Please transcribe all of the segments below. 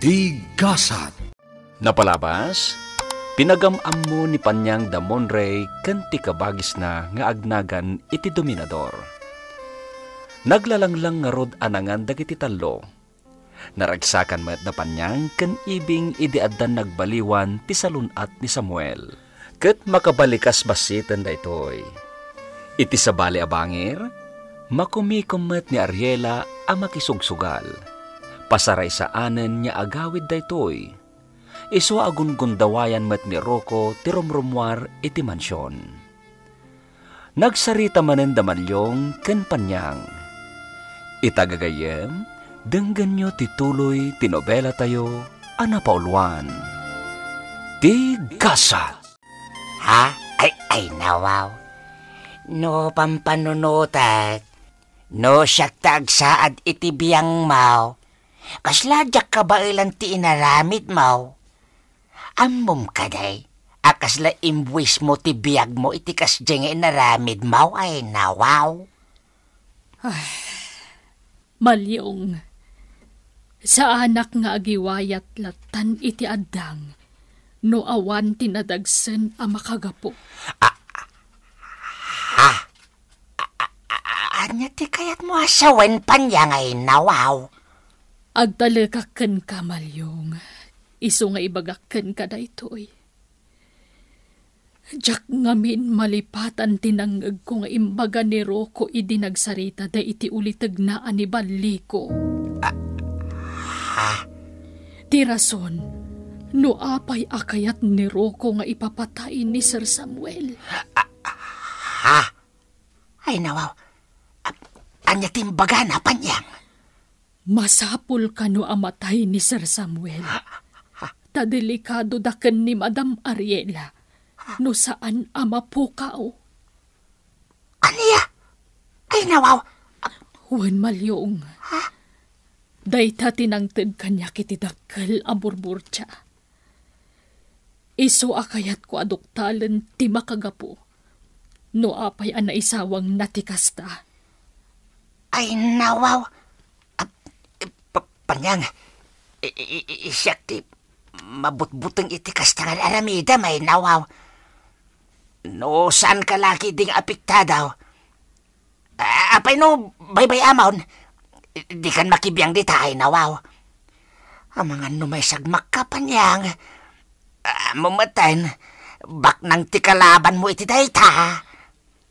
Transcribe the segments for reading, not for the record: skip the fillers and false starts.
Tigasat. Napalabas, pinagam-am mo ni Panyang da Monrey kanti kabagis na nga agnagan iti dominador. Naglalanglang nga rod anangan dagiti talo. Naragsakan met na Panyang kan ibing idiaddan nagbaliwan ti salunat ni Samuel. Ket makabalikas basitan da itoy. Iti sabali a bangir, makumikumet ni Ariela a makisugsugal. Pasaray sa anen niya agawid da itoy. Iso agun-gundawayan met ni Rocco ti rumrumwar iti mansyon. Nagsarita manen da Malyong ken Panyang. Itagagayem, denggan nyo tituloy tinobela tayo anapauluan. Tigasat. Ha? Ay, nawaw. No pampanunutat. No siyak tagsaad iti biyang mau. Kasladyak ka ba ilang ti inaramid mau? Ammom ka day. Akasla imbwis mo ti biyag mo iti kasdyang inaramid mau ay nawaw. Ay, Malyong. Sa anak nga agiwayat latan iti addang. No awan tinadagsen a makagapo. Anya ti kayat mo asawen Panyang ay nawaw. Agtalakaken ka, Malyong. Iso nga ibagaken ka da itoy. Jak ngamin malipatan tinangag ko nga imbaga ni Rocco idi nagsarita da iti ulitag na anibali ko. Ti rason, no apay akayat ni Rocco nga ipapatay ni Sir Samuel. Ay nawaw. Anya timbaga na Panyang. Masapul ka no amatay ni Sir Samuel. Tadelikado daken ni Madam Ariela. No saan ama po kao. Aniya? Ay nawaw. Huwag Malyong. Dayta tinangtid kanya kiti dakkel a burburtya. Iso akayat ko aduktalan ti makagapo. No apay ana isawang natikasta. Ay nawaw. Panyang, isyak ti mabutbuteng iti kastangan aramida may nawaw. No saan ka laki ding apiktadaw. Apay no baybay amon. Di kan makibiyang di tayo nawaw. Ang mga numay sagmak ka Panyang. Mamatan, bak nang tikalaban mo iti dayta.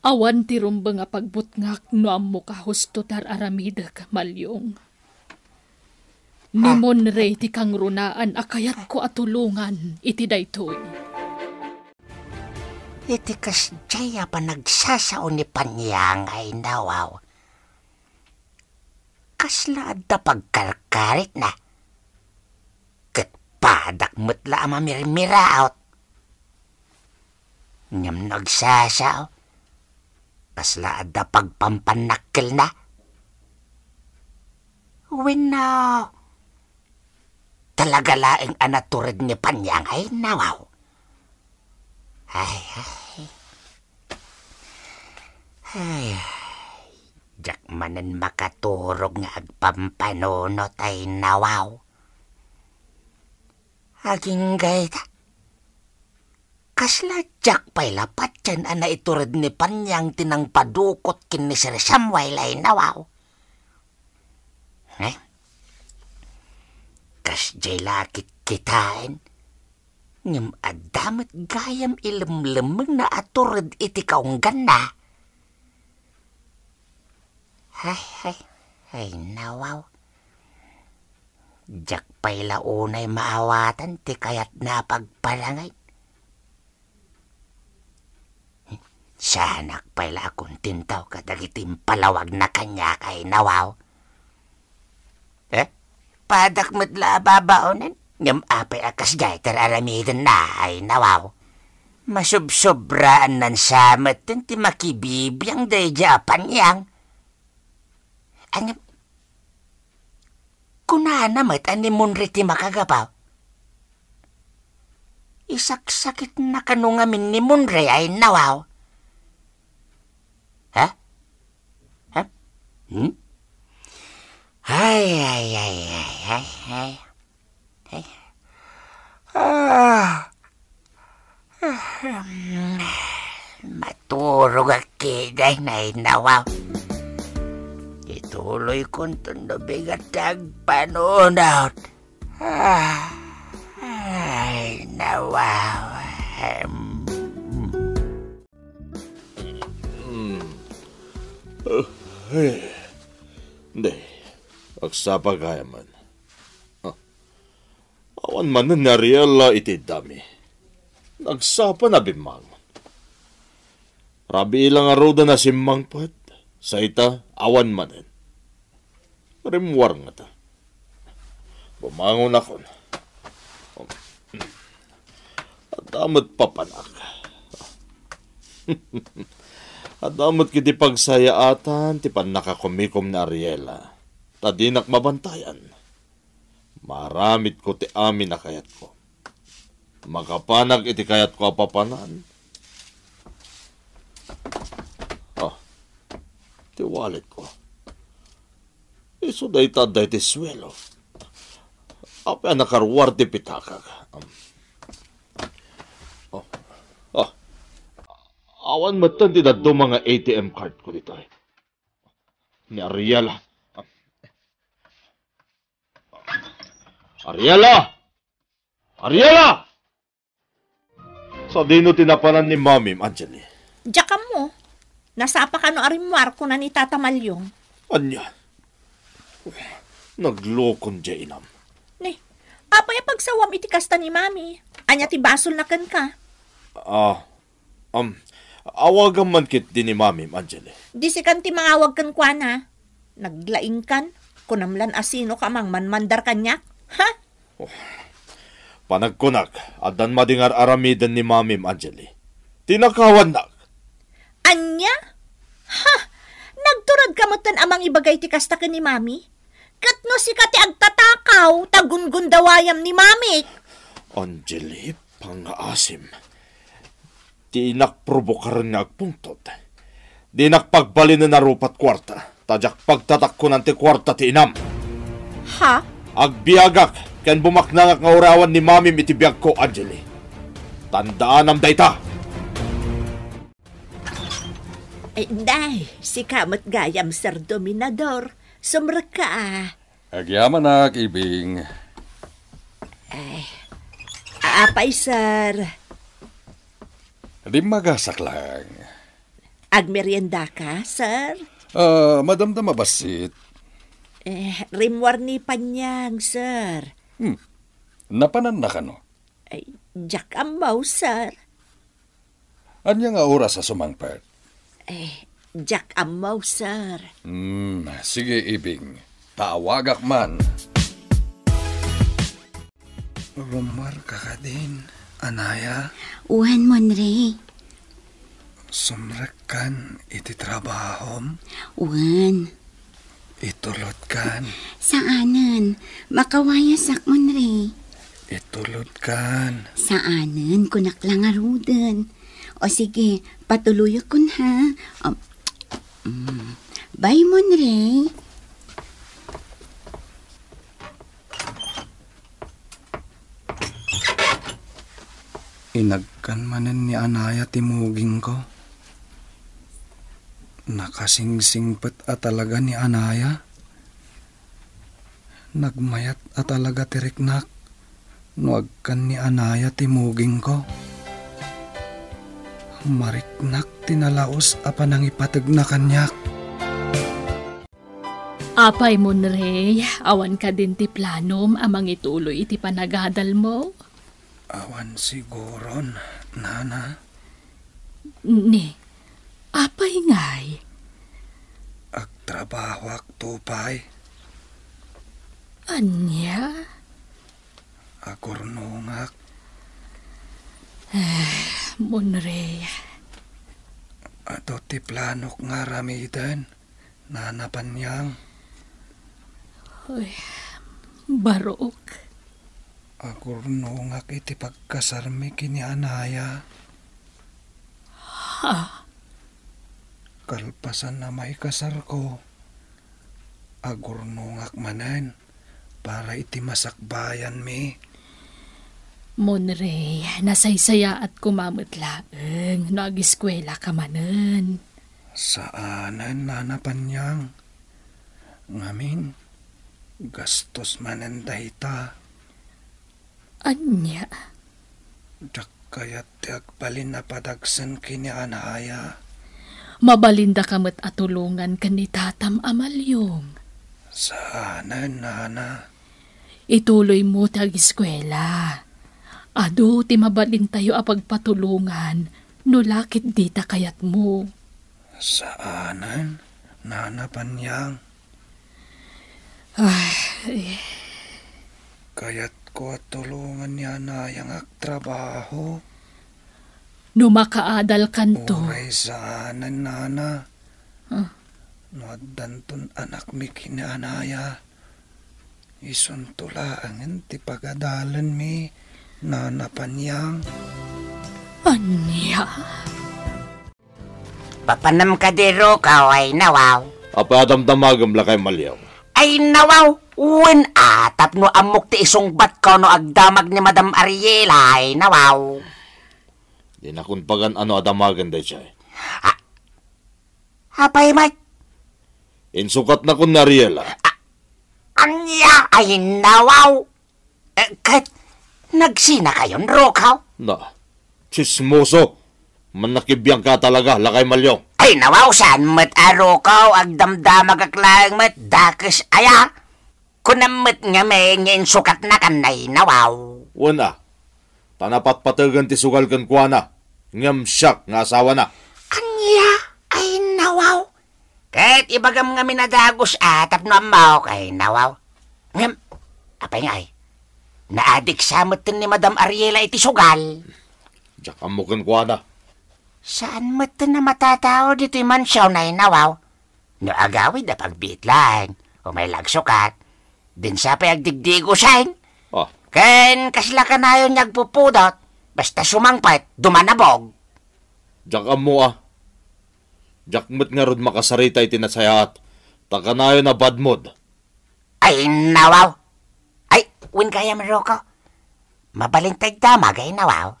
Awan ti rumba nga pagbutngak no ammo ka husto tar aramida ka Malyong. Ni Monrey ti kang runaan akayat ko atulungan iti daytoy. Iti kasjaya pa nagsasao ni Panyang ay nawaw. Kasla adda pagkarkarit na. Ket padak metla ama mirmiraot. Nyam nagsasao. Kasla adda pagpampanakkel na. Winaw. Talaga laeng anaturid ni Panyang ay nawaw. Ay. Jak manen makaturog nga agpampanunot ay nawaw. Aging gayta. Kasla jak pa'y lapat dyan ana iturid ni Panyang tinang padukot kin ni Sir Samuel ay nawaw. Kasjay lakit kitain. Ngam adamat gayam ilemlemeng na aturid iti kaunggan na. Ay, nawaw. Jak pa'y launay maawatan ti kayat na pagparangay. Sanak pa'y la akong tintaw kadagitim palawag na kanya kay nawaw. Padak metla babaonen. Ngam apay akas jayter aramidan na ay nawaw. Masubsobraan nan samet ti makibibiyang dayja Panyang. Angam, kunana met ani Monrey ti makagapaw. Isaksakit na kanungamin ni Monrey ay nawaw. Ha? Ay. Maturog akiday na inawaw. Ituloy kong tundobigat tagpanunod. Ay, nawaw. Hindi. Agsapa kaya man. Awan man na nariala iti dami. Nagsapa na bimang. Rabi ilang aruda na simmang pat. Sa ita, awan manin. Rimwar nga ta. Bumangon ako. At damot papanak. At damot kiti pagsayaatan, ti pan nakakumikom na Ariela. Tadinak mabantayan. Maramit ko ti amin na kayat ko. Makapanag iti kayat ko apapanan. Ti wallet ko. Iso day taday ti swelo. Apa nakarwar ti pitakag. Awan matan ti daddo mga ATM card ko dito. Ni Ariela. Ariela! Ariela! Sa dino tinapanan ni Mami, Angeli. Diyan mo. Nasapa ka no arimwar ko na ni Tata Malyong. Anya? Naglokon dya inam. Ne, apay pagsawam iti kasta ni Mami. Anya ti basol na kan ka. Awagan man kit din ni Mami, Angeli. Di si kan ti mangawag kan kwa na. Naglaing kan. Kunamlan asino ka mang manmandar kanyak. Ha? Panagkunak, adan madingar aramidan ni Mami, Angeli. Tinakawan na. Anya? Ha? Nagturad ka mo tan amang ibagay ti kasta ka ni Mami? Katno si kati agtatakaw, tagun-gundawayam ni Mami. Angeli, pangaasim. Di nakprovokaran nga agpuntod. Di nakpagbalin na narupat kwarta. Tadyak pagtatak ko ng ti kwarta ti inam. Ha? Agbiagak, ken bumaknangak nga urawan ni Mami mitibiyag ko, Angeli. Tandaan am dayta. Day, si kamot gayam, Sir Dominador. Sumrek ka Agyaman na, Ibing. Apay, sir. Di magasak lang. Agmerienda ka, sir? Madamdam mabasit. Rimwar ni Panyang, sir. Napanan na ka, no? Jack amaw, sir. Anya nga oras sa sumangpert? Jack amaw, sir. Sige, Ibing. Tawagak man. Rumar ka ka din, Anaya. Uhan mo, Nre. Sumrek kan iti trabahom. Uhan. Itulot kan. Saanan? Makawayasak mo, Nre. Itulot kan. Saanan? Kunak lang arudan. O sige, patuloy akon ha. Bye mo, Nre. Inagkan manen ni Anaya timuging ko. Nakasingsingpet at talaga ni Anaya. Nagmayat at talaga tiriknak. Nuagkan ni Anaya timuging ko. Mariknak tinalaos apa nang ipatag na kanyak. Apay mo, Nre. Awan ka din ti planom amang ituloy iti panagadal mo. Awan siguron, Nana. Ni, apay ngay. Agtrabaho ak tupay. Anya? Agurnungak. Monre. Ato ti planok nga ramidan. Nanapanyang. Uy, barok. Agurnungak iti pagkasarmi kini Anaya. Ha? Kalpasan na may kasar ko. Agurnungak manen. para iti masakbayan mi. Monre, nasaysaya at kumamot laeng no agiskwela ka manen. Saanan nanapanyang. Ngamin, gastos manen dahita. Anya, Jak kayat ti agbalin na padagsan kini anaya. mabalinda kamat atulungan ka ni Tatam Amalyong. Saanan nana. Ituloy mo ti agiskwela. Ado ti mabalin tayo apagpatulungan no lakit dita kayat mo. Saanan nanapanyang. Ay, Kayat ko at tulungan niya na yung agtrabaho. no makaadal kanto. Uray saanan nana. No adantun anak mi kinaanaya. Isuntula ang ti pagadalan mi nanapanyang. Anya, Papanam ka di Rokaw ay nawaw. Apa damdamagam lakay Malyaw. Ay nawaw, wen atap no amok ti isong bat ko no agdamag ni Madam Ariela ay nawaw. Di na kunpagan ano adamagan day siya. Apay mat, Insukat na kun na Ariela. anya ay nawaw. Kat, nagsina kayon Rokaw? Na, chismoso. Manakibiyang ka talaga, lakay Malyong. Ay nawaw, saan mat Rokaw agdamdamag aklang mat dakis aya? Kunamot nga may ngin sukat na kanay nawaw. Wana, tanapat patagan ti sugal kan kuana. Ngam siyak nga asawa na. Anya ay nawaw. Kahit ibagam nga minadagos atap no amaw kay nawaw. Ngam, apay nga ay. Naadik samot ni Madam Ariela iti sugal. Diyak amukan kuana. Saan mo na matatao dito yung mansyaw na nawaw? No agawid na pagbitlan. O may lagsukat. Din sa payagdigdigo sain. Ah, Ken kasla ka na yun nagpupudot. Basta sumangpat, dumanabog. diyak amo ah. Diyak mo't nga rod makasarita iti nasayaat. Takanayo na bad mood. Ay nawaw. Ay, win kaya Maroko. Mabalintag damag ay nawaw.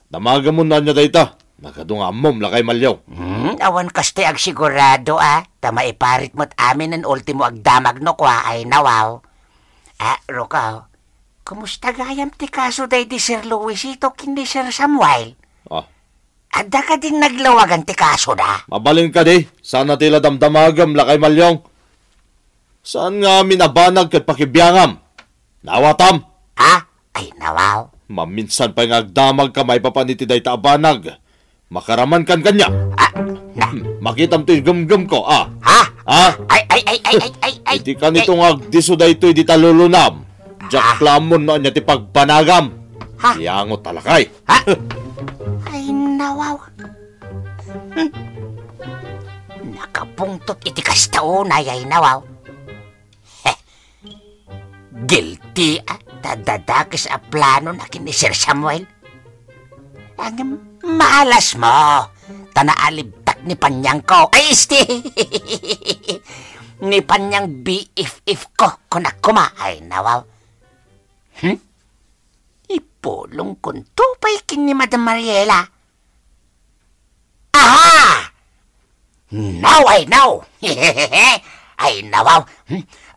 Damaga mo na niya dayta. Nakadunga mom lakay Malyaw. Awan kaste ag sigurado Tama iparit mo't amin ang ultimo agdamag no kwa ay nawaw. Rokaw, kumusta gayam ti kaso day di Sir Luisito kindi Sir Samuel? Ah, Adda ka din naglawagan ti kaso da. mabalin ka di. Sana tila damdamagam lakay Malyong. Saan nga minabanag kat pakibiyangam? Nawatam. Ay nawaw. Maminsan pa nga agdamag ka may papaniti day taabanag. Makaraman kan kanya. Makitam to yung gum ko, Ha? Ay. Iti ka nitong agdiso da ito, di talulunam. Diyak klamon na niya ti pagpanagam. Ha? Iyangot talakay. Ay nawaw. Nakapungtot iti kastaunay ay nawaw. Guilty tadadakis a plano na kini Sir Samuel. Ang maalas mo. Tanaalibtak ni Panyang ko. Ay, ni Panyang BFF ko kunakuma. Ay, nawaw. Ipulong kong tupay kin ni Madam Mariela. Aha! Now I know. Ay, nawaw.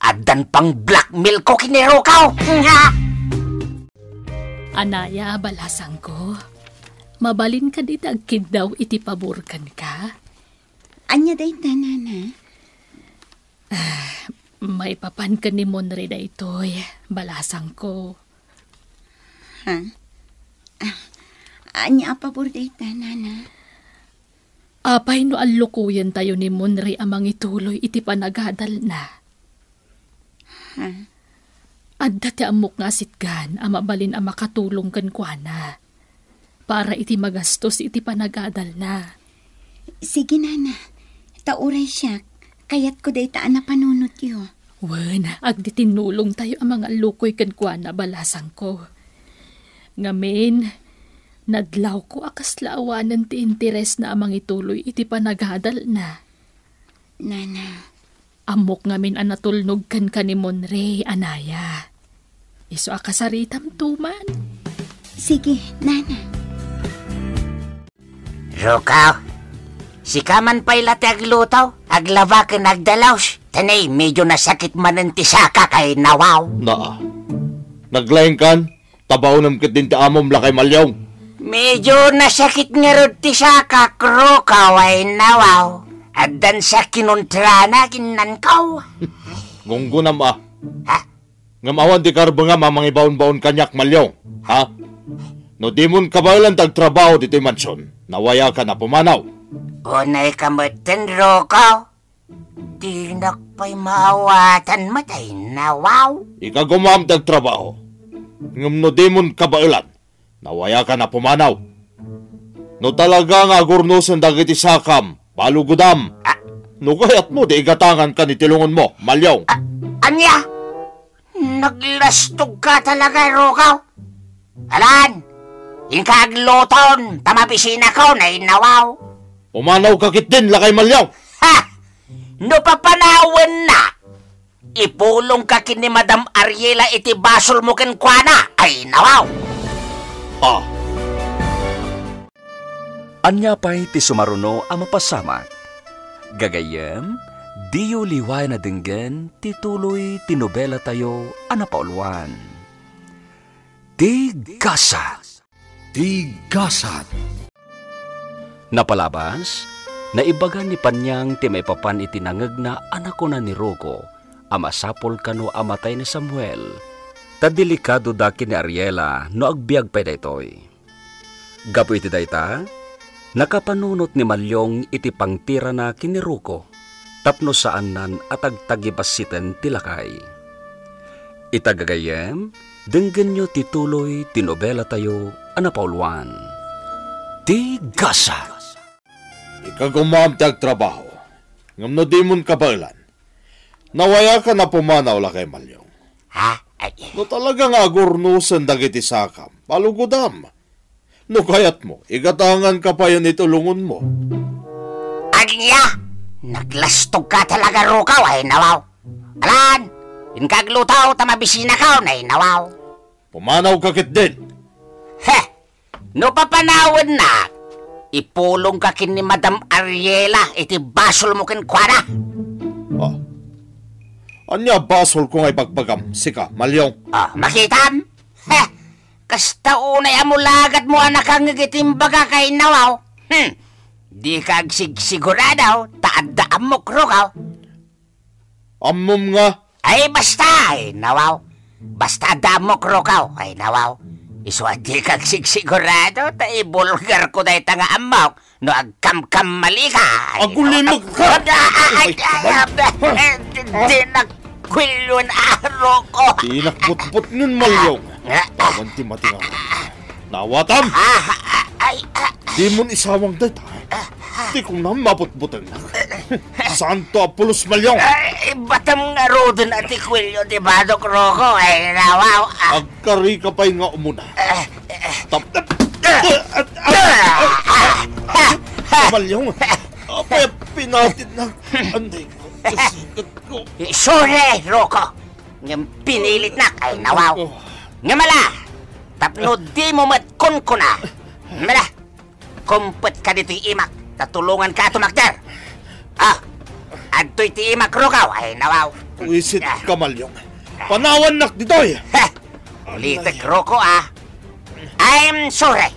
Adan pang blackmail ko kinirukaw. Anaya, balasang ko. Mabalin ka di agkid daw iti paborkan ka. Anya day tanana. May papan ka ni Monre da ito'y balasang ko. Ha? Anya apabor day tanana. Apay no allukuyan tayo ni Monre amang ituloy iti panagadal na. Adda ti amok nga sitgan amabalin ang makatulong kan kuana. Para iti magastos iti panagadal na. Sige nana, tauray siya. Kayat ko day taan na panunot yo. Wen, agdi tinulong tayo ang mga lukoy kan kuana balasang ko. Ngamin, nadlaw ko akas laawanan ti interes na amang ituloy iti panagadal na. Nana, Amok ngamin anatulnog kan ka ni Monre, anaya. Iso akasaritam tuman. Sige, nana. Rokaw, si kaman pa'y lati agluto, aglava ka nagdalaws. Tanay, medyo nasakit man ang tisaka kay nawaw. Naa. Naglaing kan, tabaw nam kit din ti amom lakay malyong. Medyo nasakit nga rin tisaka, Rokaw ay nawaw. At dan sa kinontra na kinankaw. Gunggunam ah. Ha? Ngamawan ti karbo nga mamang ibaon-baon kanyak malyong. Ha? No di mon kabalan tagtrabaho dito'y mansyon. Nawaya ka na pumanaw. Unay kamutin, Rokaw. Di nakpay maawatan matay nawaw. Ika gumam tagtrabaho. Ngam no di mon kabalan. Nawaya ka na pumanaw. No talaga nga gurnusan dagiti sakam, balugudam. No kayat mo, di igatangan ka ni tilungon mo, malyaw. Anya? Naglastog ka talaga, Rokaw. Alan, yung kagluton, tamapisina ko na inawaw. Pumanaw kakit din, lakay malyaw. Ha! No papanawan na. Ipulong ka kin ni Madam Ariela iti basol mo ken kuana, ay nawaw. Ah, Anya pa'y ti sumaruno ang mapasamak. Gagayem, diyo liway na dinggen, tituloy tinobela tayo anapauluan. Tigasa. Tigasat. Napalabas, naibagan ni Panyang ti may papan itinangag na anak ko na ni Rocco, amasapol kano amatay ni Samuel. Tadelikado daki ni Ariela no agbiag pa daytoy. Gapo iti dayta, nakapanunot ni Malyong iti pangtira na kini Rocco, tapno saan nan at agtagibasiten tilakay. Itagagayem, denggen nyo tituloy tinobela tayo anapauluan. Tigasa. ika gumam tagtrabaho. Ngam no di mon kabalan. Nawaya ka na pumanaw, lakay malyong. Ha? Ay, No talaga nga gurnusan dagiti sakam, balugudam. No kayat mo, igatangan ka pa yun itulungon mo. Anya? Naglastog ka talaga, Rokaw, ay nawaw. Alan, yung kaglutaw, tamabisina ka na inawaw. Pumanaw kakit din. Heh, no papanawan na. Ipulong ka kin ni Madam Ariela, iti basol mo kin kuana. Ah. Anya basol ko nga'y pagpagam, sika, malyong. Oh, makitam? Heh, kasta unay amulagat mo anak ang itimbaga kay nawaw. Di ka siguradaw, taadaan mo, Rokaw. Amom nga. Ay, basta, ay nawaw. Basta daan mo, Rokaw, ay nawaw. Iswa di ka sigurado, ta ibulgar ko dahi tanga amok, no agkam-kam mali ka. Agulimag ka! Di nagkwilyon aro ko. Di nakputput nun, malyong. Tawan ti matinga. Nawatam! Di mon isawang data. Di ko na maputputan na. Santo Apolos, malyong. Batam nga rodon at ikwilyo, di ba, Dok Rocco? Ay, nawaw. Agkari ka pa'y nga umuna. Malyong, apay pinatid na. Anday ko, kasikat ko. Sorry, Rocco. Ngam pinilit na kay nawaw. Ngamala, tapno di mo matkon ko na. Mala, kumpet ka dito'y imak. Tatulungan ka tumakder. Adto'y ti imak, Rokaw. Ay, nawaw. Wisit ka, malyong. Panawan nak ditoy. Ulitek, Rocco, I'm sorry.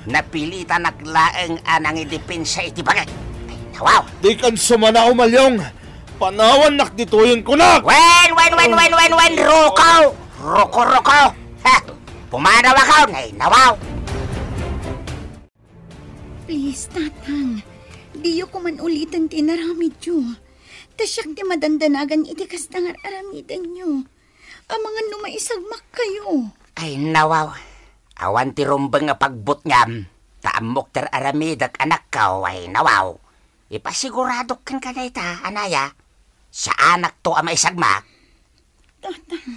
Napilitan naglaeng anang idepensa iti bagay. Ay, nawaw. Di kan sumanaw, malyong. Panawan nak ditoyin ko na. Wen, Rokaw. Rocco. Pumanaw ako, ay, nawaw. Please, tatang. Diyo ko man ulitan tinaramid nyo. Tasyak di madandanagan iti kastangar aramidan nyo. Ang mga numaisagmak kayo. Ay, nawaw. Awan ti rumbang nga pagbut ngam. Taamok ter aramidak anak ka, ay, nawaw. Ipasigurado kan ka na ita, anaya. Sa anak to ang maisagmak. Tatang.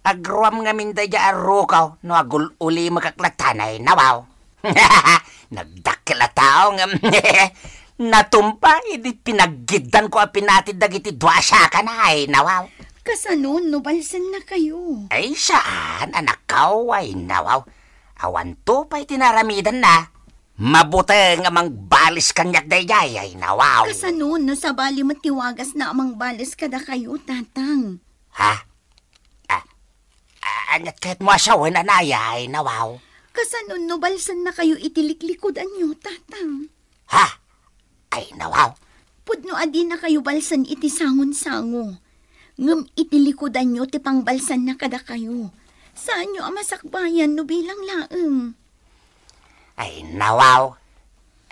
Agruam nga mindaya Rokaw, no agul uli makaklatana, nawaw. Nagdakila tao nga. Natumpa, hindi pinaggidan ko ang pinatid dagiti dwasya ka na, nawaw. Kasanon, no balsan na kayo. Ay saan, anak ko, ay nawaw. Awan to pa'y tinaramidan na. Mabuteng amang balis kanyak dayay, ay nawaw. Kasanon, no sabali matiwagas na amang balis kada kayo, tatang. Ha? Anyat kahit mo asawan, anaya, ay nawaw. Kasanon, no balsan na kayo itiliklikodan nyo, tatang. Ha? Ay nawaw. Pudno adi na kayo balsan iti sangon-sango. Ngam itilikodan nyo ti pangbalsan na kada kayo. Saan nyo amasakbayan no bilang laeng? Ay nawaw.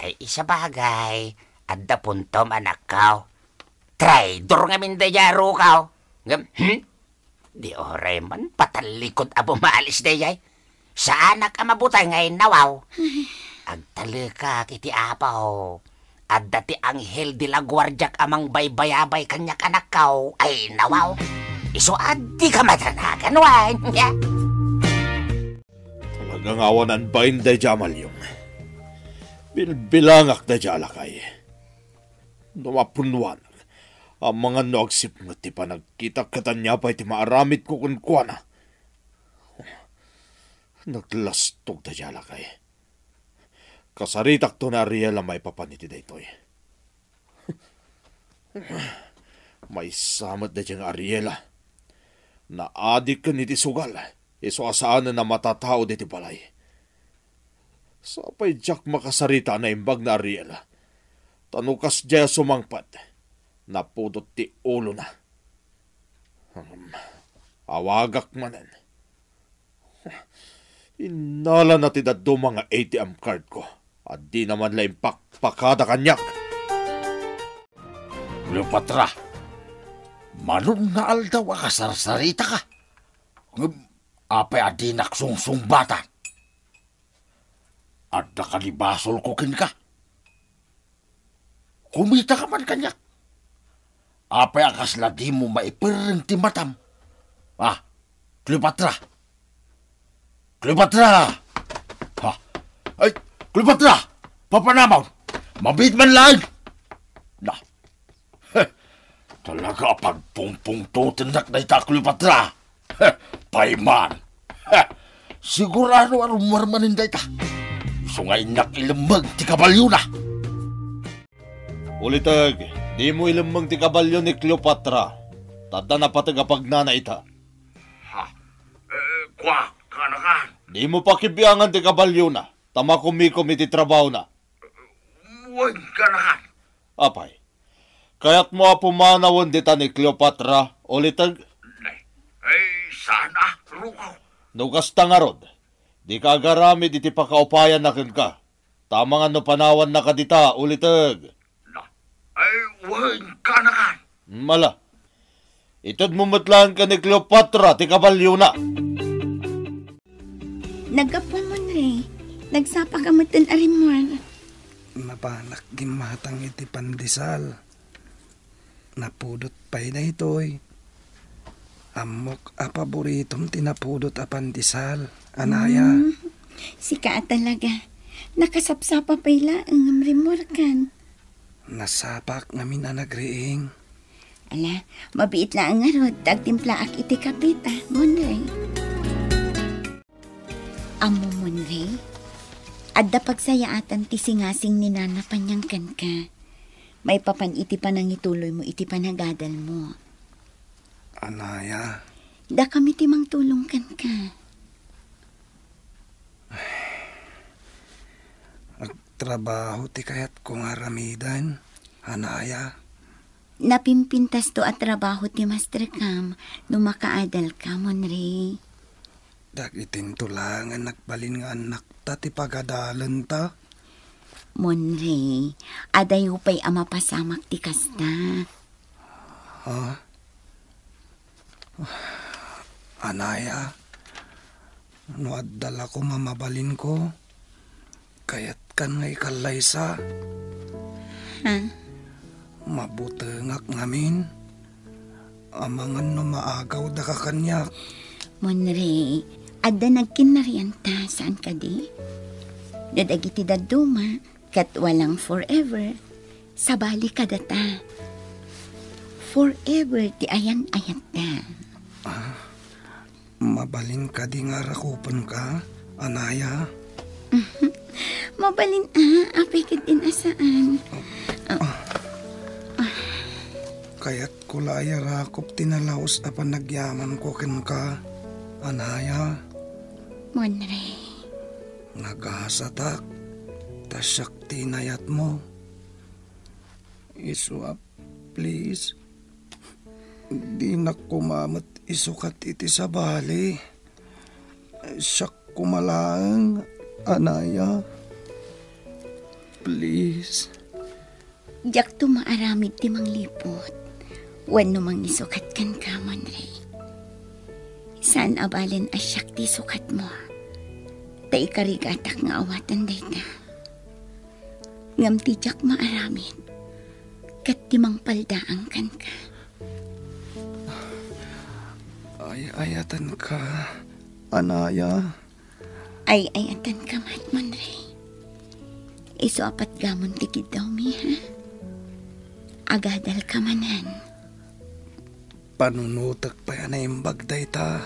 Ay isa bagay. Adda puntom anak kaw. Traidor nga mindayaro kaw. Ngam, Di oray man patalikod abo maalis dayay. Sa anak amabutay ngay nawaw. Agtalika kiti apaw. At dati anghel di la guardyak amang baybayabay kanyak anak kaw. Ay nawaw. Iso adi ka matranagan wan. Talagang awanan ba inday jamal yung bilbilangak na jalakay. Numapunwan ang mga noagsip nga ti pa nagkita katanya pa iti maaramit ko kunkwana. Naglastog na jalakay. Kasaritak to na Ariel ang may papaniti daytoy. May samat na diyang Ariela. Na adik ka niti sugal. Iso asaan na matatao diti balay. Sapay jak makasarita na imbag na Ariela. Tanukas dya sumangpad. Napudot ti ulo na. Awagak manan. Inala na ti daddo mga ATM card ko. At di naman la impakpakada kanyak. Cleopatra, manong nga aldaw akasarsarita ka. Apay adi naksungsungbatan. At nakalibasol ko kin ka. Kumita ka man kanyak. Apay akas na di mo maipirang ti matam. Cleopatra. Cleopatra! Ha? Ay, Cleopatra! Papanamaw! Mabit man lang! Na, talaga pagpungpung-tutin na ita, Cleopatra! Payman! Sigurado arumarmanin na ita. So nga inak ilamag ti kabalyo na. Ulitag, di mo ilamang ti kabalyo ni Cleopatra. Tada na patagapag na ita. Ha? Kwa, kanakan. Di mo pakibiyangan ti kabalyo na. Tama kumikom iti trabaho na. Huwag kanakan. Apay, kaya't mo pumanawon dita ni Cleopatra, ulitag? Ay, sana, rukaw. Nugas tangarod, di ka agaramid iti pakaupayan na ka. Tamang ano panawan na ka dita, ulitag. Ay, huwag kanakan. Mala, itod mumutlaan ka ni Cleopatra, ti kabalyo na. Nagapon mo na Nagsapagamutan arimor. Napanak gimatang iti pandesal. Napudot pa'y na ito'y. Amok a paboritom tinapudot a pandesal. Anaya. Sika talaga. Nakasapsapa pa'y laang arimor kan. Nasapak namin na nagriing. Ala, mabiit lang nga rod. Tagtimplaak iti kapita. Monray. Amo Monray. Adda pagsayaatan ti singasing ni Nana panyangkan ka. May papan iti panang ituloy mo iti panagadal mo. Anaya. Da kami timang tulungkan ka. Agtrabaho ti kayat kong aramidan. Anaya. Napimpintas to at trabaho ti Master Cam no makaadal ka, Monray. Dagitin tulangan nakbalin nga anak ta ti pagadalan ta. Monray, adayo pa'y amapasamak ti kasta. Ha? Anaya, no addala ko mamabalin ko, kayat kan nga ikalaysa. Ha? Mabutengak ngamin, amangan no maagaw da ka kanyak. Monray, adda nagkinarian ta, saan ka di? Dadagiti daduma, kat walang forever, sabali ka data. forever ti ayan-ayat na. Mabalin ka di nga rakupan ka, Anaya. Mabalin apay ka din asaan. Kaya't kulaya rakop tinalaos apan nagyaman ko ken ka, Anaya. Monray. Nagasatak, tasyak tinayat mo. Isuap, please. Di na kumamat isukat iti sa bali. Siyak kumalang, Anaya. Please. Jak tumaaramid ti manglipot. Wano mang isukat kan ka, Monray. Saan abalin asyak ti sukat mo? Ta ikarigatak nga awatan dayta. Ngam ti jak maaramid. Kat ti mangpaldaang kan ka. Ay-ayatan ka, Anaya. Ay-ayatan ka, Monray. Iso apat gamon tikid daw mi, ha? Agadal ka manan. Panunutak pa yan na imbag dayta.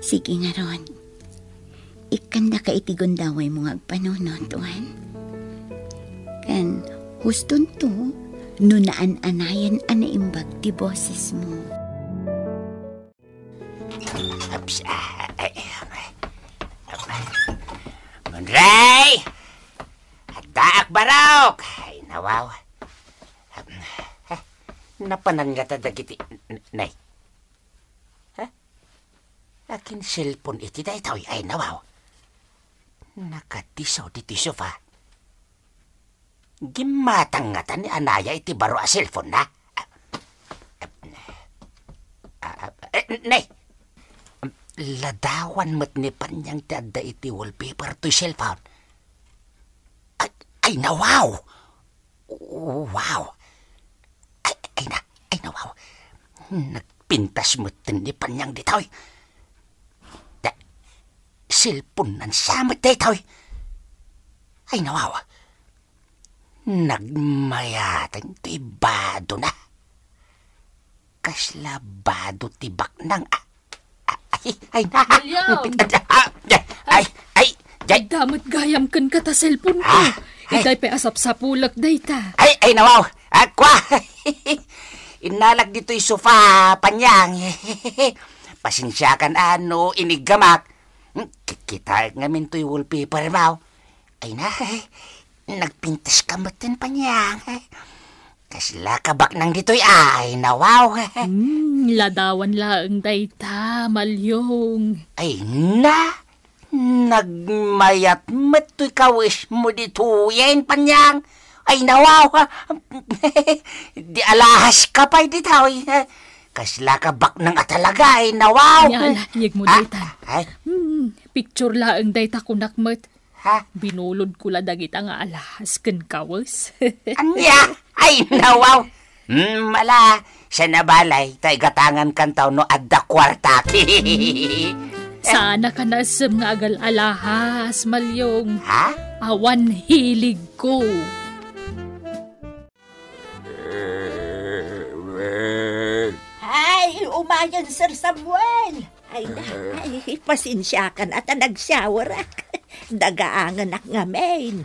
Sige nga ron. Ikanda ka itigon daway mo nga agpanunod, tuwan. Kan, huston to, nunaan anayan anaimbag ti boses mo. Monray! Daak barok! Ay, nawaw. Napanan nga tadagiti. Nay. Ha? Akin cellphone iti da itaw. Ay, nawaw. Nakatisaw diti sofa. Gimatang nga ta ni Anaya iti baro a cellphone na. Nay. Ladawan mo't ni Panyang tada iti wallpaper to cellphone. Ay, nawaw! Wow! Ay, nawaw! Nagpintas mo't ni Panyang ditaw. Cellphone nan samot ditaw. Ay, nawaw! Nagmayatang ti bado na. Kasla bado ti baknang ay na. Ay, damat gayam kan kata cellphone ko. Itay pa asap sa pulak dayta. Ay, nawaw. Akwa. Inalag dito yung sofa, Panyang. Pasensya kan inigamak. Kita ngamin to yung wallpaper, maw. Ay na, nagpintas ka matin, Panyang. Kasla kabak nang dito'y ay, nawaw. Ladawan laang dayta, Malyong. Ay na, nagmayat mato'y kawis mo dito yan, Panyang. Ay, nawaw. Di alahas ka pa'y dito. Kasla kabak nang atalaga, ay, nawaw. Nyalahiyag mo dayta. Picture laang dayta kunakmat. Binulod ko la dagita nga alahas ken kawas. Anya? Ay, nawaw. Mala, sa nabalay, tay gatangan kantaw no adda kwarta. Sana ka nasem nga agal alahas, Malyong. Ha? Awan hilig ko. Ay, umayan, Sir Samuel. Ay, pasensya ka na at nag-shower ak. Dagaangan ak nga main.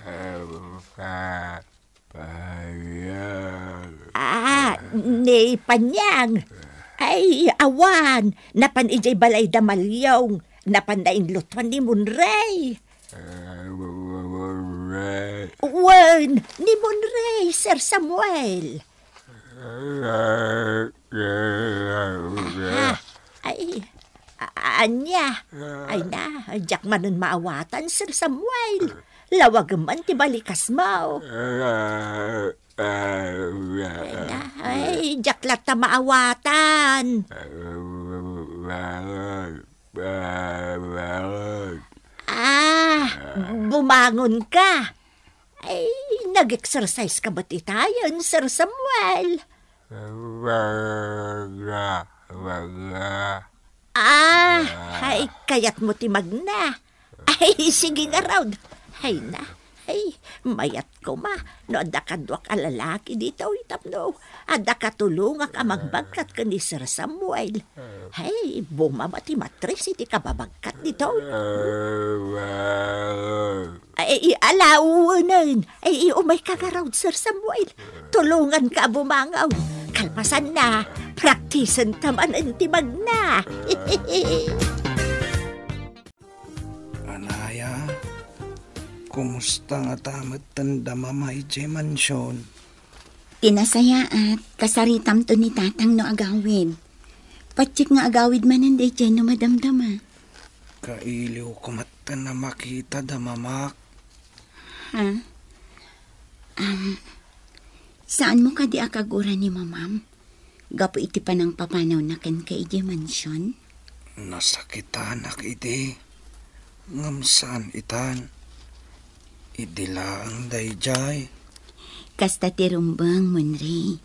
Ni Panyang. Ay, awan. Napan ijay balay da Malyong. Napan da inlutuan ni Monray. Wen, ni Monray, Sir Samuel. Ay, anya. Ay na, jak manon maawatan, Sir Samuel. Lawag man ti balikas mo. Ay, jak lata maawatan. Bumangon ka. Ay, nag-exercise ka ba tayon, Sir Samuel? Ay, kayat mo timag na. Ay, sige nga raw. Ay na, Ay, mayat ko ma. No, adda ka duwak a lalaki dito, itapno. Adda ka tulunga ka magbagkat ka ni Sir Samuel. Ay, bumabati matres, iti ka babagkat dito. Ay, alaunan. Ay, umay ka raw, Sir Samuel. Tulungan ka bumangaw. Kalpasan na. Praktisan taman ang timag na. Anaya, kumusta nga tamat tanda mamay jay mansyon? Tinasaya at kasaritam to ni tatang no agawid. Patsik nga agawid man ang day no madamdama. Kailiw kumata na makita da mamak. Ha? Saan mo ka di akagura ni mamam? Gapo iti pa ng papanaw na kan ka iti mansyon? Nasakitan nak iti. Ngamsan itan. Idila ang dayjay. Kasta ti rumbang, Monray.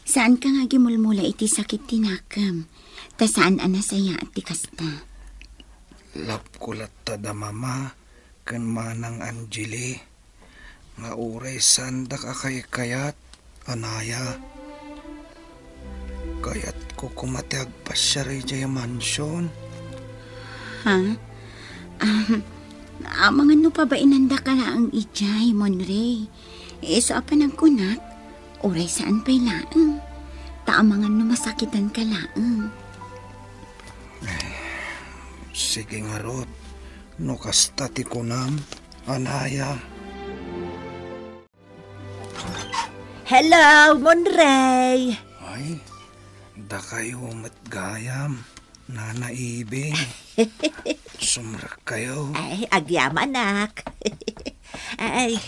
Saan ka nga gimulmula iti sakit tinakam? Ta saan anasaya at ti kasta? Lapkulat ta da mama. Kan manang Angeli. Nga uray sandak akay kayat. Anaya. Kayat ko kumatiag pa siya rin jay mansyon. Ha? Mga no pa ba inanda ka na ang ijay, Monray? So apa ng kunat? Uray saan pa'y laang? Taamangan no masakitan ka laang. Sige nga rot. No kasta ti kunam. Anaya. Hello, Monray. Ay, da kayo matgayam. Nanaibing. Sumrak kayo. Ay, agyaman nak. Ay,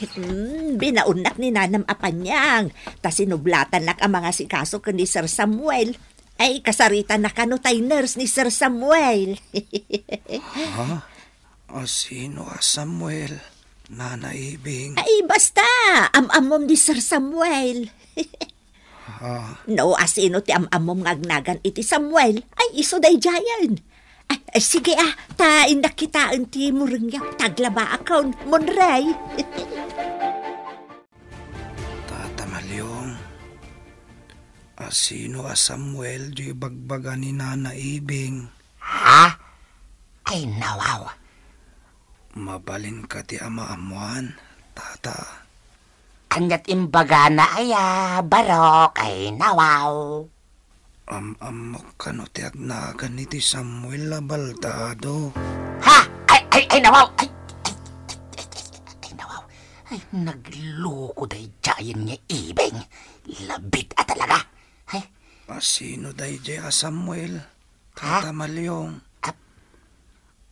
binaunak ni Nanam Apanyang. Ta sinublatan nak ang mga sikaso ka ni Sir Samuel. Ay, kasaritan na kanutay nurse ni Sir Samuel. Ha? Sino Samuel? Nanaibing. Ay, basta. Am-amom ni Sir Samuel. No, asino ti am-amom ngagnagan iti Samuel. Ay, iso day jayan. Ay, sige ta inakitaan ti murengya. Taglaba akon, Monray. Tata Malyong. Asino Samuel di bagbaga ni Nanaibing. Ha? Ay, nawaw. Mabalin ka ti ama-amuan, tata. Kanyat imbaga na barok ay nawaw. Amok ka no ti agnagan ni ti Samuel Labaldado. Ha? Ay, nawaw. Ay, nawaw. Ay, nagloko day jayan niya ibeng. Labit talaga. Ay. Sino day jaya Samuel? Tata Malyong.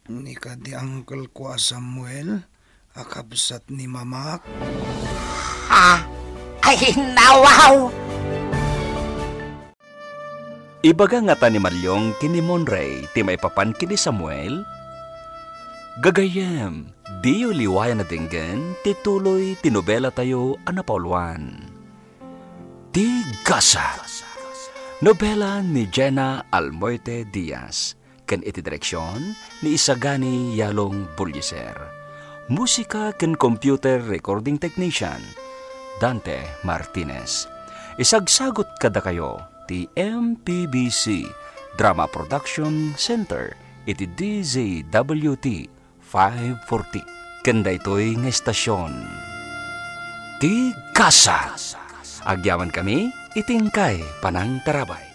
Ni ka di uncle ko Samuel, akabsat ni mamak. Ha? Ay, nawaw! Ibaga nga ta ni Malyong kini Monray ti maipapan kini Samuel. Gagayem, diyo liwayan na dinggan, tituloy tinobela tayo anapauluan. Ti Gasa. Nobela ni Jenna Almoite Diaz. Ken iti direksyon ni Isagani Yalong Bulliser. Musika ken computer recording technician Dante Martinez. Isagsagot kada kayo ti MPBC Drama Production Center iti DZWT 540. Ken daytoy nga estasyon ti Gasa. Agyaman kami itingkay panang tarabay.